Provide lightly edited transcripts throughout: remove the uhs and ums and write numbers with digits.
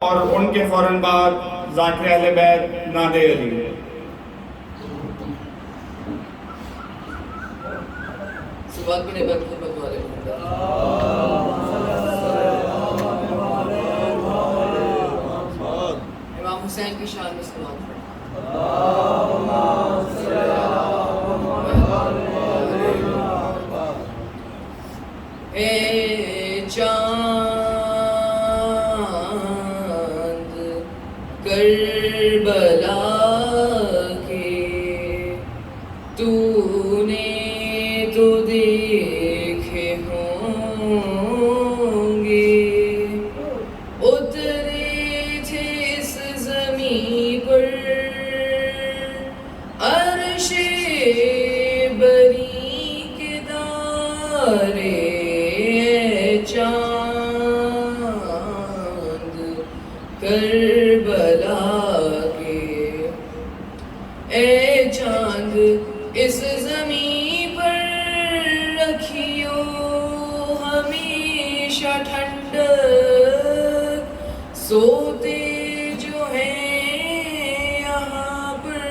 اور ان کے فوراً بعد ذاکر اہل بیت نادے علی. صبح بھی نبت خدمت والے امام حسین کی شان میں سلام اے چاند کربلا کے تو نے تو دیکھے ہوں گے اترے تھے اس زمین پر عرش بری کے دارے چاند کربلا کے اے چاند اس زمین پر رکھیو ہمیشہ ٹھنڈک سوتے جو ہیں یہاں پر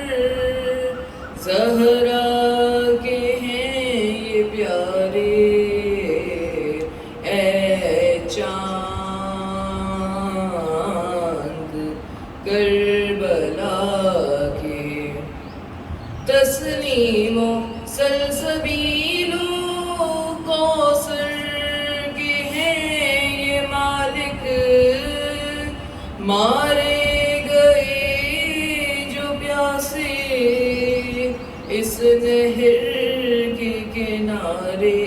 زہرا کے ہیں یہ پیارے اے چاند کربلا کے تسلیم و سلسبیل و کوثر کے ہیں یہ مالک مارے گئے جو پیاسے اس نہر کے کنارے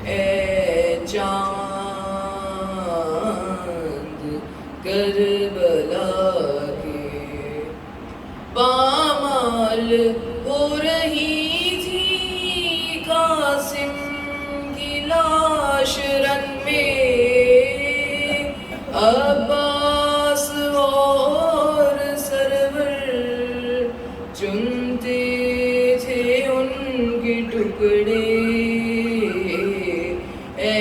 اے چاند کربلا کے پامال ہو رہی تھی قاسم کی لاش رن میں عباس اور سرور چنتے تھے ان کے ٹکڑے اے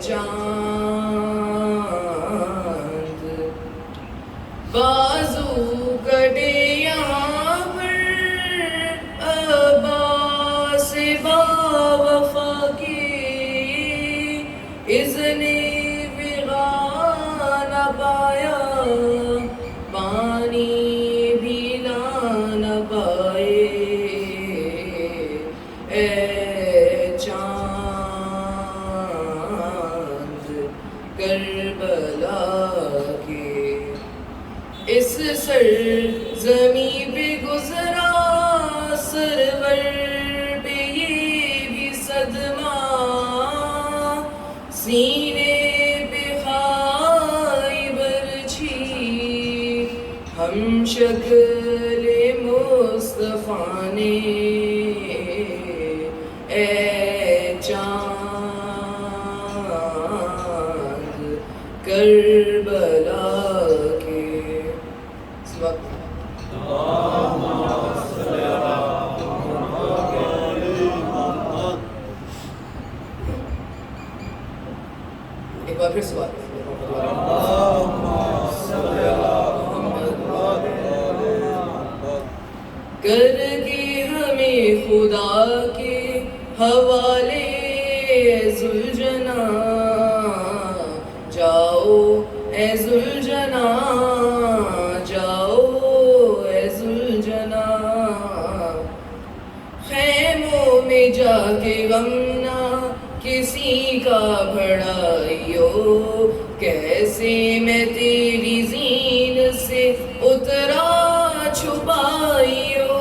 چاند بازو کٹے یہاں پر عباس با وفا کے اذن وغا نہ پایا پانی بھی نہ پائے اے چاند کربلا کے اس سر زمین پہ گزرا سرور پہ یہ بھی صدمہ سینے پہ خیبر چھری ہم شکل مصطفیٰ نے اے چاند کربلا کے ایک بار پھر سوال کر کے ہمیں خدا کے حوالے اے ذوالجنا جاؤ اے ذوالجنا جاؤ اے ذوالجنا خیموں میں جا کے غم نہ کسی کا بڑھائیو کیسے میں تیری زین سے اترا چھپائیو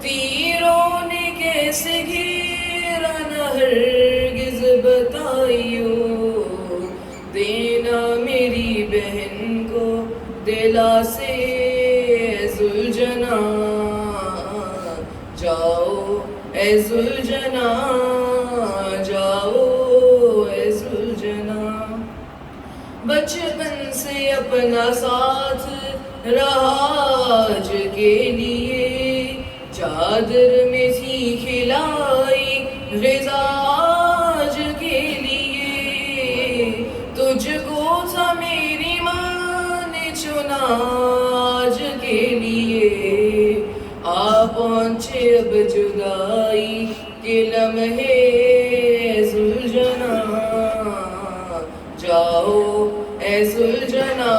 تیروں نے کیسے گھیرا نہ ہرگز بتائیو دینا میری بہن کو دلاسے اے ذوالجنا جاؤ اے ذوالجنا جاؤ اے ذوالجنا بچپن سے اپنا ساتھ رہا آج کے لیے چادر میں تھی کھلائی غذا آج کے لیے تجھ کو تھا آج کے لیے آ پہنچے اب جدائی کے لمحے سلجھنا جاؤ اے سلجھنا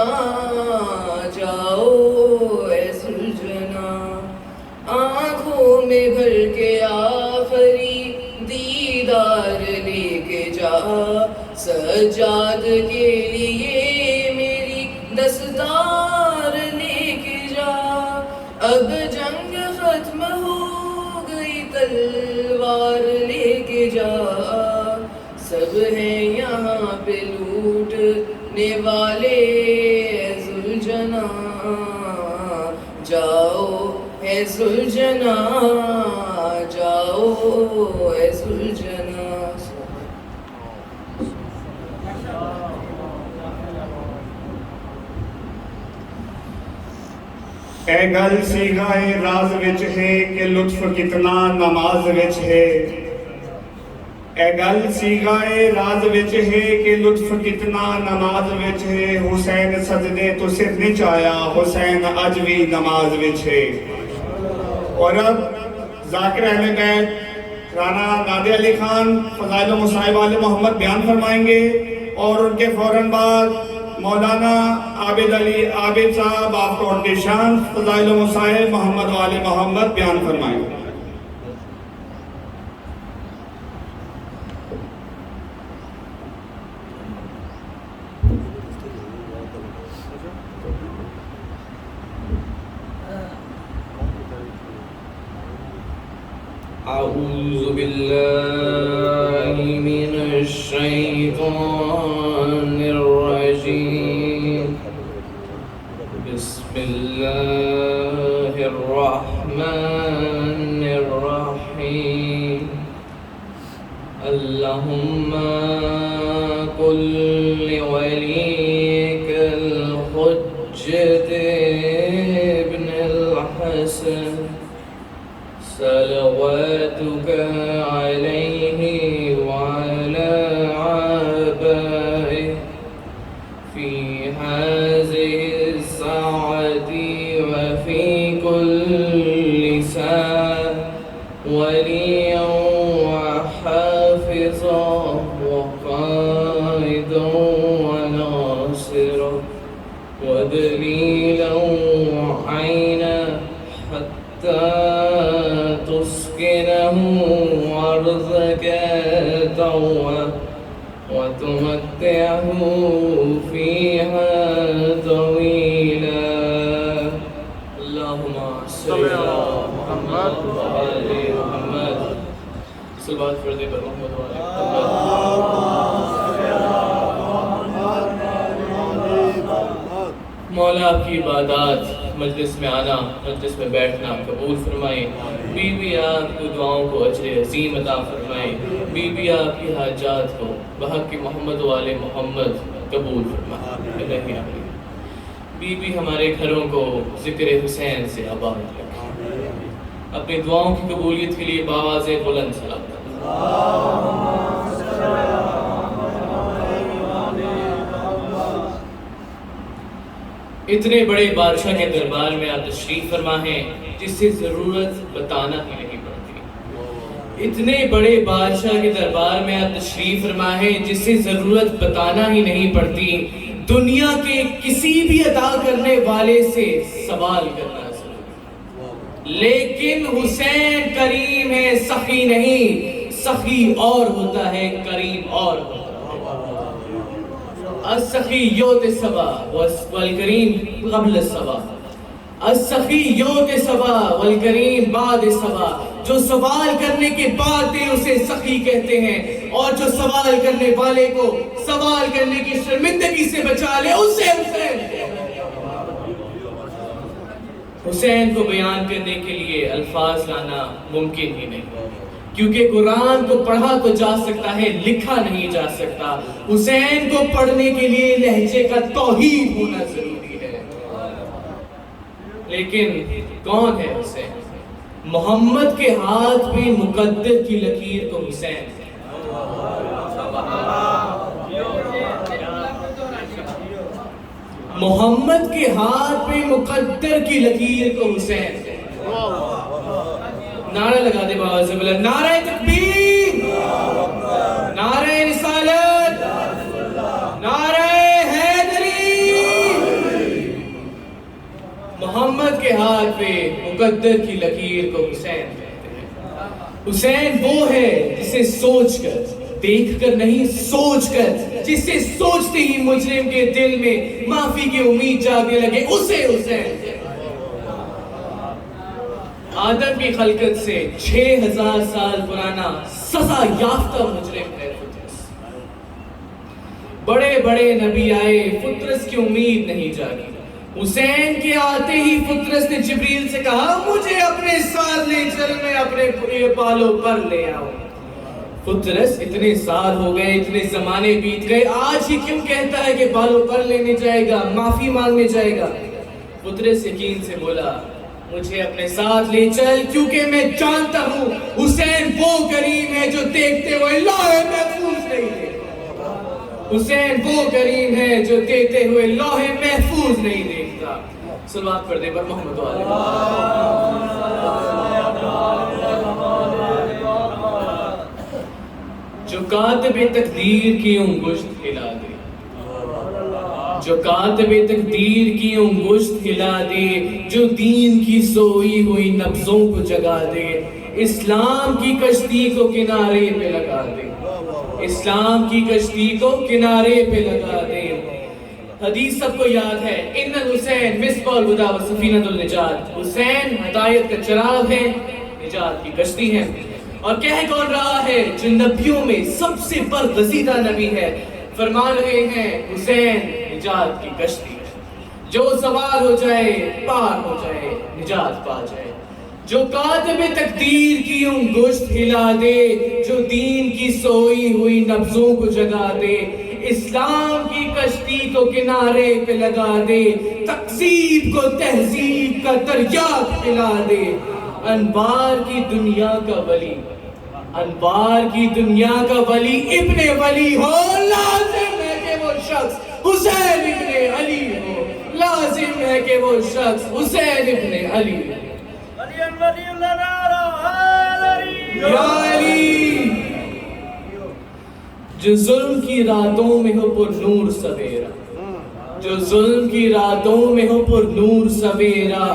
جاؤ اے سلجھنا آنکھوں میں بھر کے آخری دیدار لے کے جا سجاد کے لیے میری دستار لے کے جا اب جنگ ختم ہو گئی تلوار لے کے جا سب ہیں یہاں پہ لوٹنے والے اے سلجھنا جاؤ اے سلجھنا جاؤ اے سلجھنا اے گل سیگائے راز وچ ہے کہ لطف کتنا نماز وچ ہے اے گل سیگائے راز وچ ہے کہ لطف کتنا نماز وچ ہے حسین سجدے تو سر نہیں چایا حسین اج بھی نماز وچ ہے اور اب ذاکر اہل بیت رانا نادر علی خان فضائل و مصائب آل محمد بیان فرمائیں گے اور ان کے فوراً بعد مولانا عابد علی عابد صاحب آپ کو نشان فضائل و مصائب محمد و آل محمد بیان فرمائیں گے اعوذ باللہ من الشیطان الرجیم بسم اللہ الرحمن الرحیم اللہم قل لولیک الحجۃ ابن الحسن صلواتك عليه وعلى آبائه في هذه الساعة وفي كل ساعة وليا وحافظا وقائدا وناصرا ودليلا وعينا حتى تسكنه أرضك طوعا وتمتعه فيها طويلا اللهم صل على محمد وآل محمد صلوات فرد پر محمد وآل محمد مولا آپ کی عبادات مجلس میں آنا مجلس میں بیٹھنا قبول فرمائیں بی بی آپ کو دعاؤں کو اجر عظیم عطا فرمائیں بی بی آپ کی حاجات کو بحق کی محمد و آل محمد قبول فرمائیں الہی آمین بی بی ہمارے گھروں کو ذکر حسین سے آباد رکھیں اپنی دعاؤں کی قبولیت کے لیے بآواز بلند سلام اتنے بڑے بادشاہ کے دربار میں آپ تشریف فرما ہیں جس سے ضرورت بتانا ہی نہیں پڑتی اتنے بڑے بادشاہ کے دربار میں آپ تشریف فرما ہیں جس سے ضرورت بتانا ہی نہیں پڑتی دنیا کے کسی بھی عطا کرنے والے سے سوال کرنا ضروری لیکن حسین کریم ہے سخی نہیں سخی اور ہوتا ہے کریم اور ہوتا ہے السخی یوت سبا والکریم قبل السبا السخی یوت سبا والکریم بعد سبا جو سوال کرنے کے بعد بھی اسے سخی کہتے ہیں اور جو سوال کرنے والے کو سوال کرنے کی شرمندگی سے بچا لے اسے حسین حسین کو بیان کرنے کے لیے الفاظ لانا ممکن ہی نہیں کیونکہ قرآن کو پڑھا تو جا سکتا ہے لکھا نہیں جا سکتا حسین کو پڑھنے کے لیے لہجے کا توحید ہونا ضروری ہے لیکن کون ہے حسین محمد کے ہاتھ میں مقدر کی لکیر تو حسین ہے محمد کے ہاتھ پہ مقدر کی لکیر کو حسین کہتے ہیں۔ نعرہ لگا دے بابا سے بلا، نعرہ تکبیر، نعرہ رسالت، نعرہ حیدری۔ محمد کے ہاتھ پہ مقدر کی لکیر کو حسین کہتے ہیں۔ حسین وہ ہے جسے سوچ کر، دیکھ کر نہیں، سوچ کر، جسے سوچتے ہی مجرم کے دل میں معافی کی امید جاگنے لگے، اسے حسین کہتے ہیں۔ آدم کی خلقت سے 6000 سال پرانا سزا یافتہ مجرم ہے فطرس۔ بڑے بڑے نبی آئے، فطرس کی امید نہیں جاگی۔ حسین کے آتے ہی فطرس نے جبریل سے کہا مجھے اپنے ساتھ لے چل، میں اپنے بالوں پر لے آؤں۔ فطرس اتنے سال ہو گئے، اتنے زمانے بیت گئے، آج ہی کیوں کہتا ہے کہ بالوں پر لینے جائے گا، معافی مانگنے جائے گا؟ فطرس یقین سے بولا مجھے اپنے ساتھ لے چل، کیونکہ میں جانتا ہوں حسین وہ کریم ہے جو دیکھتے ہوئے لوح محفوظ نہیں دیکھتا۔ حسین وہ کریم ہے جو دیتے ہوئے لوح محفوظ نہیں دیکھتا۔ صلوات پڑھ دے پر محمد و آلہ۔ جو کاتب تقدیر کی انگشت ہلا دے، جو کاتب تقدیر کی انگشت ہلا دے، جو دین کی سوئی ہوئی نبضوں کو جگا دے، اسلام کی کشتی کو کنارے پہ لگا دے، اسلام کی کشتی کو کنارے پہ لگا دے۔ حدیث سب کو یاد ہے، ان الحسین مصباح الہدی و سفینۃ النجات۔ حسین ہدایت کا چراغ ہے، نجات کی کشتی ہے۔ اور کہہ کون رہا ہے؟ جو نبیوں میں سب سے برگزیدہ نبی ہے، فرما رہے ہیں حسین نجات کی کشتی ہے، جو سوار ہو جائے پار ہو جائے، نجات پا جائے۔ جو کاتب تقدیر کی انگشت ہلا دے، جو دین کی سوئی ہوئی نبضوں کو جگا دے، اسلام کی کشتی کو کنارے پہ لگا دے، تہذیب کو تہذیب کا تریاق پلا دے۔ انوار کی دنیا کا ولی، انوار کی دنیا کا ولی ابن ولی ہو، لازم ہے کہ وہ شخص حسین ابن علی ہو، لازم ہے کہ وہ شخص حسین ابن علی ہو۔ یا علی، جو ظلم کی راتوں میں ہو پر نور سویرا، جو ظلم کی راتوں میں ہو پر نور سویرا،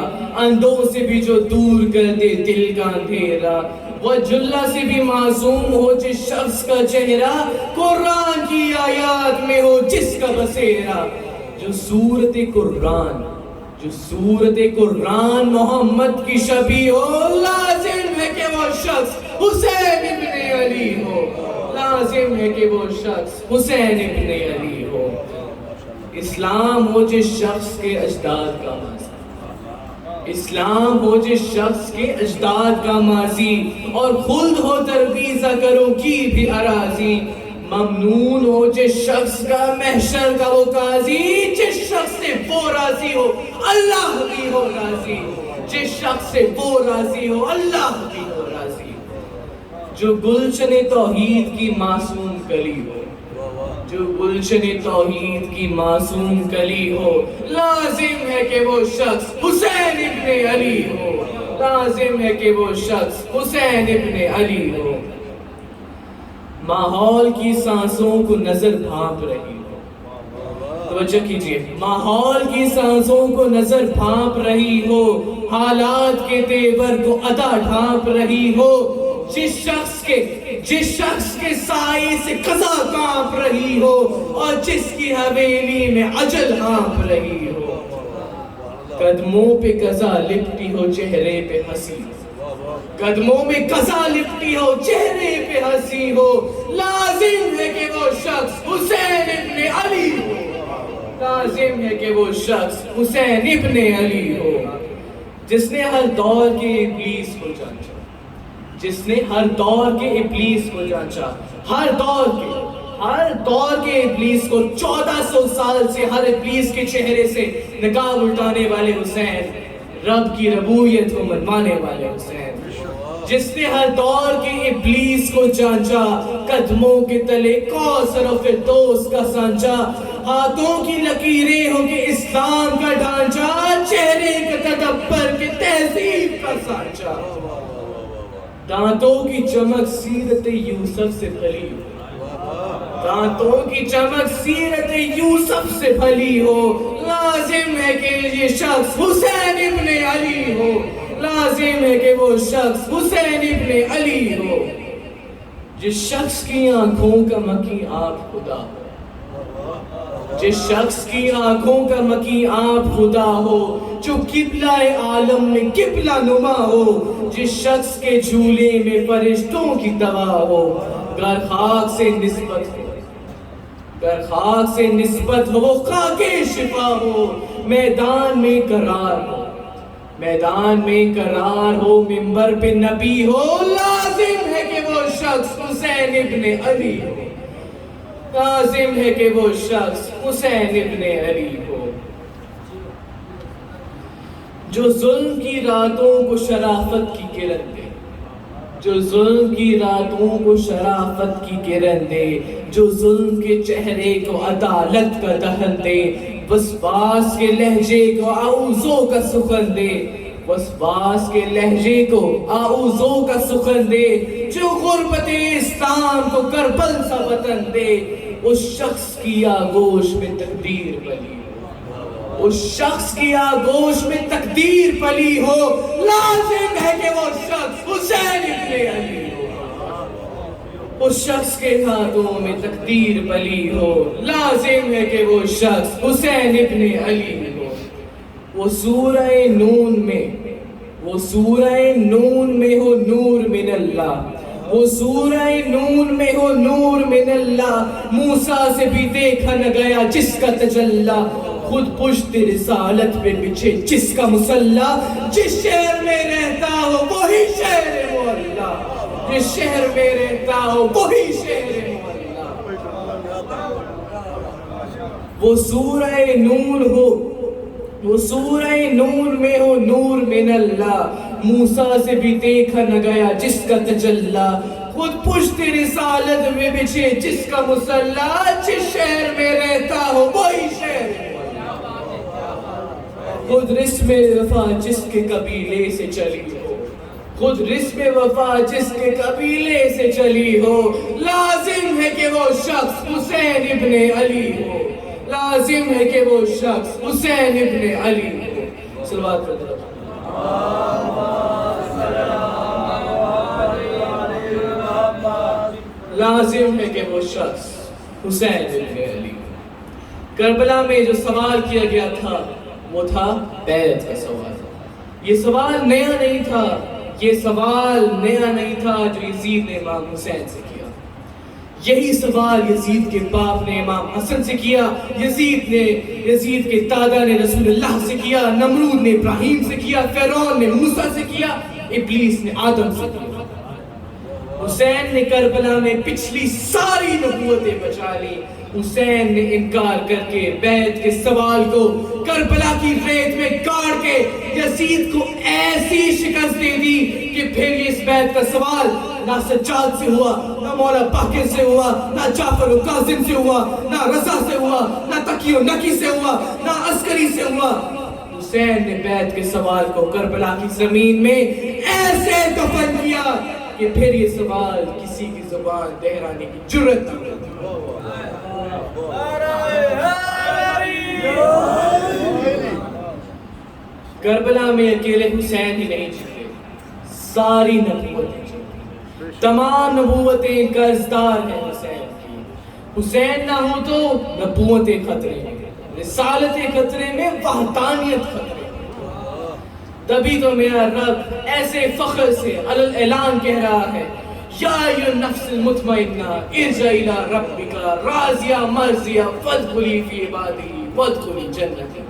اندھوں سے بھی جو دور کر دے دل کا اندھیرا، وہ جلہ سے بھی معصوم ہو جس شخص کا چہرہ، قرآن کی آیات میں ہو جس کا بصیرہ۔ جو سورت قرآن، جو سورت قرآن محمد کی شبیہ ہو، لازم ہے کہ وہ شخص حسین ابن علی ہو، لازم ہے کہ وہ شخص حسین ابن علی ہو۔ اسلام ہو جس شخص کے اجداد کا ماضی، اسلام ہو جس شخص کے اجداد کا ماضی، اور خلد ہو ترویزہ کروں کی بھی اراضی، ممنون ہو جس شخص کا محشر کا وہ قاضی، جس شخص سے وہ راضی ہو اللہ بھی ہو راضی، جس شخص سے وہ راضی ہو اللہ بھی ہو راضی۔ جو گلشن توحید کی معصوم کلی ہو، جو گلشن توحید کی معصوم کلی ہو، لازم ہے کہ وہ شخص حسین ابن علی ہو، لازم ہے کہ وہ شخص حسین ابن علی ہو۔ ماحول کی سانسوں کو نظر بھانپ رہی ہو، توجہ کیجئے، ماحول کی سانسوں کو نظر بھانپ رہی ہو، حالات کے تیور کو ادا ڈھانپ رہی ہو، جس شخص کے سائے سے قضا کانپ رہی ہو، اور جس کی حویلی میں اجل ہانپ رہی ہو، قدموں پہ قضا لپٹی ہو چہرے پہ ہنسی، قدموں میں قضا لپٹی ہو چہرے پہ ہنسی ہو، لازم ہے کہ وہ شخص حسین ابن علی ہو، لازم ہے کہ وہ شخص حسین ابن علی ہو۔ جس نے ہر دور کے ابلیس کو جانچا، جس نے ہر دور کے ابلیس کو جانچا، ہر دور کے ابلیس کو 1400 سال سے ہر ابلیس کے چہرے سے نقاب اٹھانے والے حسین، رب کی ربوبیت کو منوانے والے حسین، جس نے ہر دور کے ابلیس کو جانچا، قدموں کے تلے کوثر و فردوس کا سانچا، ہاتھوں کی لکیریں ہو کہ اس اسلام کا ڈھانچہ، چہرے کے تدبر کے تہذیب کا سانچہ، دانتوں کی چمک سیرت یوسف سے بھلی ہو، دانتوں کی چمک سیرت یوسف سے بھلی ہو، لازم ہے کہ یہ شخص حسین ابن علی ہو، لازم ہے کہ وہ شخص حسین ابن علی ہو، جس شخص کی آنکھوں کا مکی آپ خدا ہو، جس شخص کی آنکھوں کا مکی آپ خدا ہو، جو قبلہ عالم میں قبلہ نما ہو، جس شخص کے جھولے میں فرشتوں کی دوا ہو، گر خاک سے نسبت ہو، گر خاک سے نسبت ہو، وہ خاک شفا ہو، میدان میں قرار ہو، میدان میں قرار ہو، منبر پہ نبی ہو، لازم ہے کہ وہ شخص حسین ابن علی ہو، لازم ہے کہ وہ شخص حسین ابن علی ہو، جو ظلم کی راتوں کو شرافت کی کرن دے، جو ظلم کی راتوں کو شرافت کی کرن دے، جو ظلم کے چہرے کو عدالت کا دہن دے، وسواس کے لہجے کو آؤزوں کا سخن دے، وسواس کے لہجے کو آؤزوں کا سخن دے، جو غربت اسلام کو کربل سا وطن دے، اس شخص کی آغوش میں تقدیر پلی ہو، اس شخص کی آغوش میں تقدیر پلی ہو، لازم ہے کہ وہ شخص حسین ابن علی ہو، اس شخص کے ہاتھوں میں تقدیر پلی ہو، لازم ہے کہ وہ شخص حسین ابن علی ہو، وہ سورہ نون میں، وہ سورہ نون میں ہو نور من اللہ، وہ سورہ نون میں ہو نور من اللہ، موسیٰ سے بھی دیکھا نہ گیا جس کا تجلی، خود پشت رسالت پہ بچھے جس کا مسلح، جس شہر میں رہتا ہو وہی شہر مولا، جس شہر میں رہتا ہو وہی شہر مولا، وہ سورہ نون ہو، وہ سورہ نون میں ہو نور من اللہ، موسیٰ سے بھی دیکھا نہ گیا جس کا تجلی، خود پشت رسالت میں بچھے جس کا مسلح، جس شہر میں رہتا ہو وہی شہر، خود رسم وفا جس کے قبیلے سے چلی ہو، خود رسم وفا جس کے قبیلے سے چلی ہو، لازم ہے کہ وہ شخص حسین ابن علی ہو، لازم ہے کہ وہ شخص حسین ابن علی ہو، صلوات پڑھتے رہو، لازم ہے کہ وہ شخص حسین ابن علی ہو۔ کربلا میں جو سوال کیا گیا تھا وہ تھا بیعت کا سوال، یہ سوال نیا نہیں تھا، یہ سوال نیا نہیں تھا جو یزید نے امام حسین سے کیا، یہی سوال یزید کے باپ نے امام حسن سے کیا، یزید کے دادا نے رسول اللہ سے کیا، نمرود نے ابراہیم سے کیا، فرعون نے موسیٰ سے کیا، ابلیس نے آدم سے کیا، حسین نے کربلا میں پچھلی ساری نبوتیں بچا لی، حسین نے انکار کر کے بیعت کے سوال کو کربلا کی ریت میں گاڑ کے یزید کو ایسی شکست دے دی کہ پھر یہ اس بیعت کا سوال نہ سجاد سے ہوا، نہ مولا باقر سے ہوا، نہ جعفر و کاظم سے ہوا، نہ رضا سے ہوا، نہ تقی و نقی سے ہوا، نہ عسکری سے ہوا، حسین نے بیعت کے سوال کو کربلا کی زمین میں ایسے دفن کیا کہ پھر یہ سوال کسی کی زبان دہرانے کی جرت نہ ہوتی۔ کربلا میں اکیلے حسین ہی نہیں جیتے، ساری نبوتیں جیتی، تمام نبوتیں قرضدار ہیں حسین کی، حسین نہ ہو تو نبوتیں خطرے میں، رسالتیں خطرے میں، وحدانیت خطرے میں، تبھی تو میرا رب ایسے فخر سے اعلان کہہ رہا ہے، یا ایھا النفس المطمئنہ ارجعی الی ربک راضیہ مرضیہ فادخلی فی عبادی وادخلی جنتی۔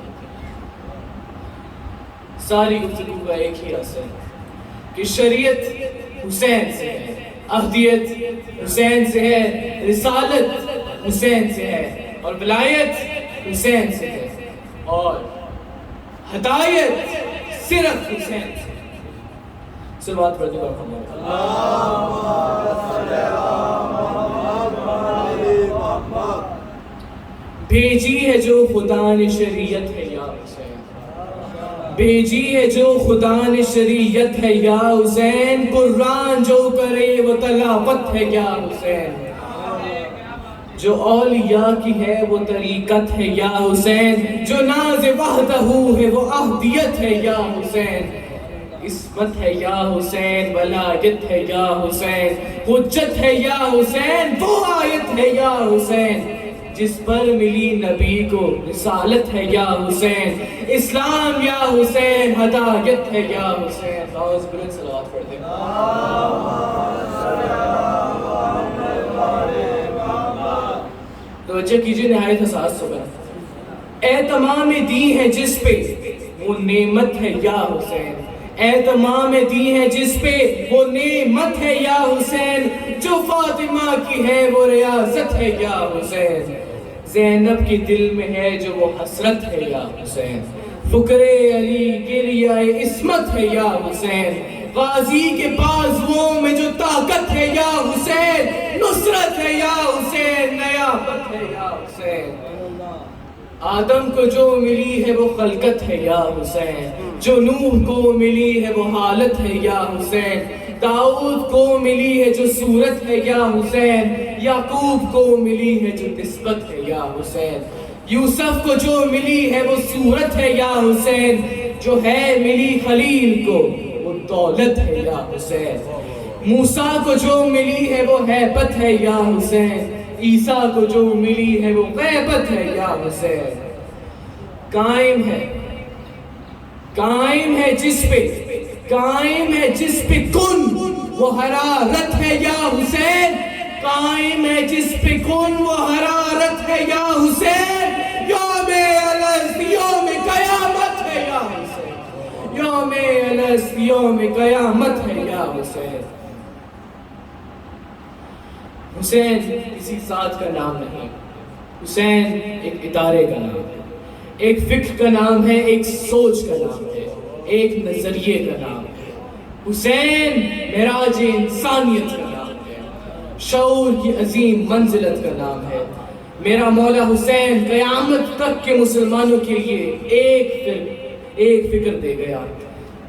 ساری گفتگو کا ایک ہی اثر ہے کہ شریعت حسین سے ہے، اہدیت حسین سے ہے، رسالت حسین سے ہے، اور ولایت حسین سے ہے، اور ہدایت صرف حسین سے۔ صلوات پڑھتے ہیں بھیجی ہے جو خدا نے شریعت ہے یا حسین، بھیجی ہے جو خدا نے شریعت ہے یا حسین، قرآن جو کرے وہ تلاوت ہے یا حسین، جو اولیاء کی ہے وہ طریقت ہے یا حسین، جو ناز وحدہ ہے وہ اہدیت ہے یا حسین، عصمت ہے یا حسین، ولایت ہے یا حسین، حجت ہے یا حسین، وہ آیت ہے یا حسین جس پر ملی نبی کو رسالت ہے یا حسین، اسلام یا حسین، ہدایت ہے یا حسین۔ آواز بلند صلوات پڑھتے ہیں۔ توجہ کیجئے، نہایت حساس صبح۔ اے تمام دی ہے جس پہ وہ نعمت ہے یا حسین، اے تمام دی ہے جس پہ وہ نعمت ہے یا حسین، جو فاطمہ کی ہے وہ ریاضت ہے یا حسین، زینب کی دل میں ہے جو وہ حسرت ہے یا حسین، فکر علی گریہ عصمت ہے یا حسین، غازی کے بازوؤں میں جو طاقت ہے یا حسین، نصرت ہے یا حسین، نیابت ہے یا حسین، آدم کو جو ملی ہے وہ خلقت ہے یا حسین، جو نوح کو ملی ہے وہ حالت ہے یا حسین، داؤد کو ملی ہے جو صورت ہے یا حسین، یعقوب کو ملی ہے جو نسبت ہے یا حسین، یوسف کو جو ملی ہے وہ صورت ہے یا حسین، جو ہے ملی خلیل کو وہ دولت ہے یا حسین، موسیٰ کو جو ملی ہے وہ ہیبت ہے یا حسین، عیسیٰ کو جو ملی ہے وہ غیبت ہے یا حسین، قائم ہے جس پہ کن وہ حرارت ہے یا حسین، قائم ہے جس پہ کن وہ حرارت ہے یا حسین، یوم الست یوم قیامت ہے یا حسین، یوم الست یوم قیامت ہے یا حسین۔ حسین کسی ذات کا نام نہیں، حسین ایک ادارے کا نام ہے، ایک فکر کا نام ہے، ایک سوچ کا نام ہے، ایک نظریے کا نام ہے، حسین معراج انسانیت کا نام ہے، شعور کی عظیم منزلت کا نام ہے، میرا مولا حسین قیامت تک کے مسلمانوں کے لیے ایک فکر دے گیا،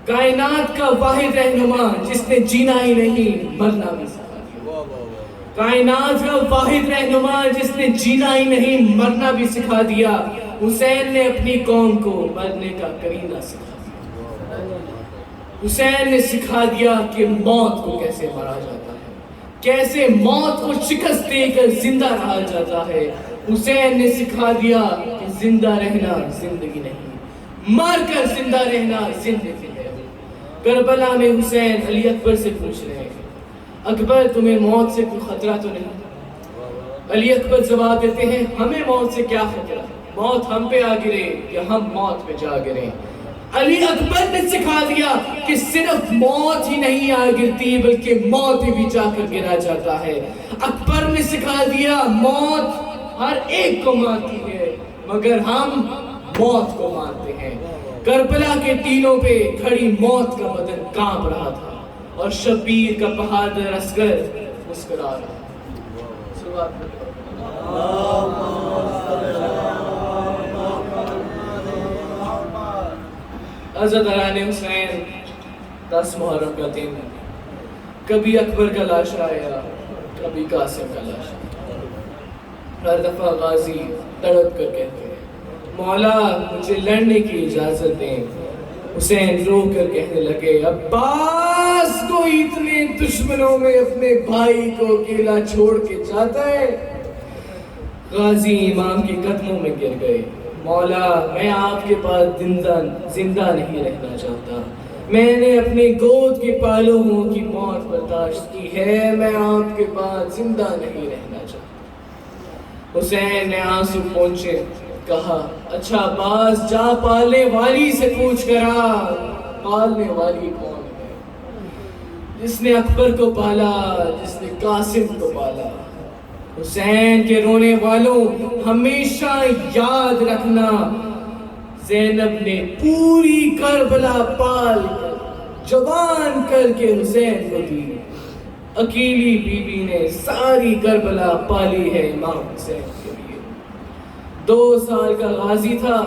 کائنات کا واحد رہنما جس نے جینا ہی نہیں مرنا بھی سکھا دیا، کائنات کا واحد رہنما جس نے جینا ہی نہیں مرنا بھی سکھا دیا، حسین نے اپنی قوم کو مرنے کا کرینہ سکھا دیا، حسین نے سکھا دیا کہ موت کو کیسے مرا جاتا ہے، کیسے موت کو شکست دے کر زندہ رہا جاتا ہے، حسین نے سکھا دیا کہ زندہ رہنا زندگی نہیں، مر کر زندہ رہنا زندگی ہے۔ کربلا میں حسین علی اکبر سے پوچھ رہے ہیں، اکبر تمہیں موت سے کوئی خطرہ تو نہیں؟ علی اکبر جواب دیتے ہیں، ہمیں موت سے کیا خطرہ، موت ہم پہ آ گرے یا ہم موت پہ جا گرے۔ علی اکبر نے سکھا دیا کہ صرف موت ہی نہیں آ گرتی بلکہ موت بھی جا کر گرا جاتا ہے۔ اکبر نے سکھا دیا موت ہر ایک کو مارتی ہے مگر ہم موت کو مانتے ہیں۔ کربلا کے ٹیلوں پہ کھڑی موت کا بدن کانپ رہا تھا اور شبیر کا بہادر عسکر مسکرا رہا تھا۔ عزاداران حسین، 10 محرم کا دن، کبھی اکبر کا لاشا آیا، کبھی قاسم کا لاشا۔ ہر دفعہ غازی تڑپ کر کہتے ہیں، مولا مجھے لڑنے کی اجازت دیں۔ حسین رو کر کہنے لگے، عباس کو اتنے دشمنوں میں اپنے بھائی کو اکیلا چھوڑ کے جاتا ہے؟ غازی امام کے قدموں میں گر گئے، مولا میں آپ کے پاس زندہ نہیں رہنا چاہتا، میں نے اپنے گود کے پالوؤں کی موت برداشت کی ہے، میں آپ کے پاس زندہ نہیں رہنا چاہتا۔ حسین نے آنسو پونچھے کہا، اچھا عباس جا پالنے والی سے پوچھ کر آ، پالنے والی کون ہے؟ جس نے اکبر کو پالا، جس نے قاسم کو پالا۔ حسین کے رونے والوں ہمیشہ یاد رکھنا، زینب نے پوری کربلا پال کر جوان کر کے حسین کو دی، اکیلی بی بی نے ساری کربلا پالی ہے امام حسین کے لیے۔ 2 سال کا غازی تھا،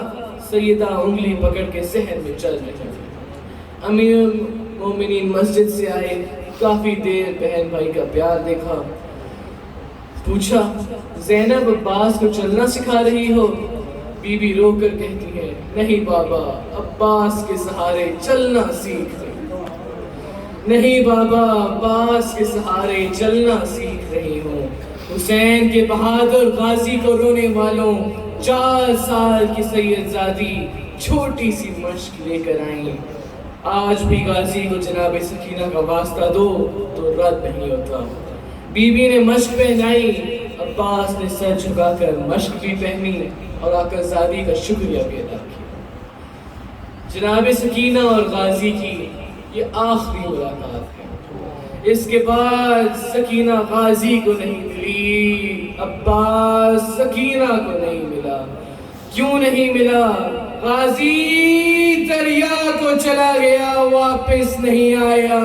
سیدہ انگلی پکڑ کے صحن میں چل رہے تھے۔ امیر المومنین مسجد سے آئے، کافی دیر بہن بھائی کا پیار دیکھا، پوچھا زینب عباس کو چلنا سکھا رہی ہو؟ بی بی رو کر کہتی ہے نہیں بابا، عباس کے سہارے چلنا سیکھ رہی ہوں، نہیں بابا، عباس کے سہارے چلنا سیکھ رہی ہوں۔ حسین کے بہادر غازی کو رونے والوں 4 سال کی سید زادی چھوٹی سی مشق لے کر آئیں۔ آج بھی غازی کو جناب سکینہ کا واسطہ دو تو رد نہیں ہوتا۔ بی بی نے مشق پہنائی، عباس نے سر جھکا کر مشق بھی پہنی اور آقا زادی کا شکریہ بھی ادا کیا۔ جناب سکینہ اور غازی کی یہ آخری ملاقات ہے، اس کے بعد سکینہ غازی کو نہیں ملی، عباس سکینہ کو نہیں ملا۔ کیوں نہیں ملا؟ غازی دریا کو چلا گیا، واپس نہیں آیا،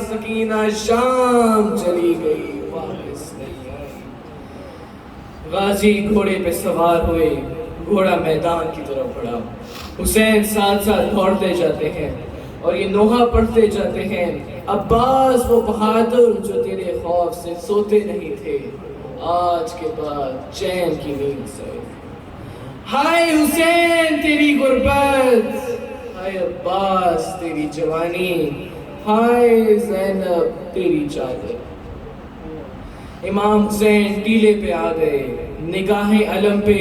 سکینہ شام چلی گئی، واپس نہیں آئی۔ غازی گھوڑے پہ سوار ہوئے، گھوڑا میدان کی طرف بڑھا، حسین ساتھ ساتھ دوڑتے جاتے ہیں اور یہ نوحہ پڑھتے جاتے ہیں، عباس وہ بہادر جو تیرے خوف سے سوتے نہیں تھے، آج کے بعد چین کی نیند سوئے۔ ہائے حسین تیری غربت، ہائے عباس تیری جوانی، ہائے زینب تیری چادر۔ امام حسین ٹیلے پہ آ گئے، نگاہیں علم پہ،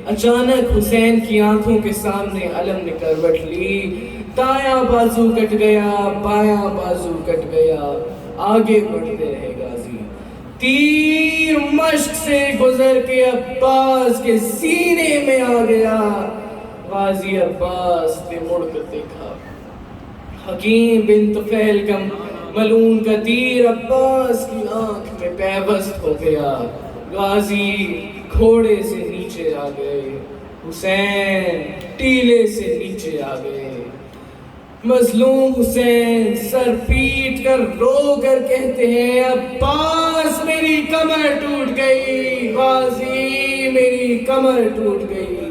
اچانک حسین کی آنکھوں کے سامنے علم نے کروٹ لی، دایاں بازو کٹ گیا، بایاں بازو کٹ گیا، آگے بڑھتے رہے غازی۔ تیر مشق سے گزر کے عباس کے سینے میں آ گیا، غازی عباس نے مڑ کر دیکھا، حکیم بن طفیل کا ملعون کا تیر عباس کی آنکھ میں پیوست ہو گیا، غازی گھوڑے سے نیچے آ گئے، حسین ٹیلے سے نیچے آ گئے۔ مظلوم حسین سر پیٹ کر رو کر کہتے ہیں عباس میری کمر ٹوٹ گئی، غازی میری کمر ٹوٹ گئی۔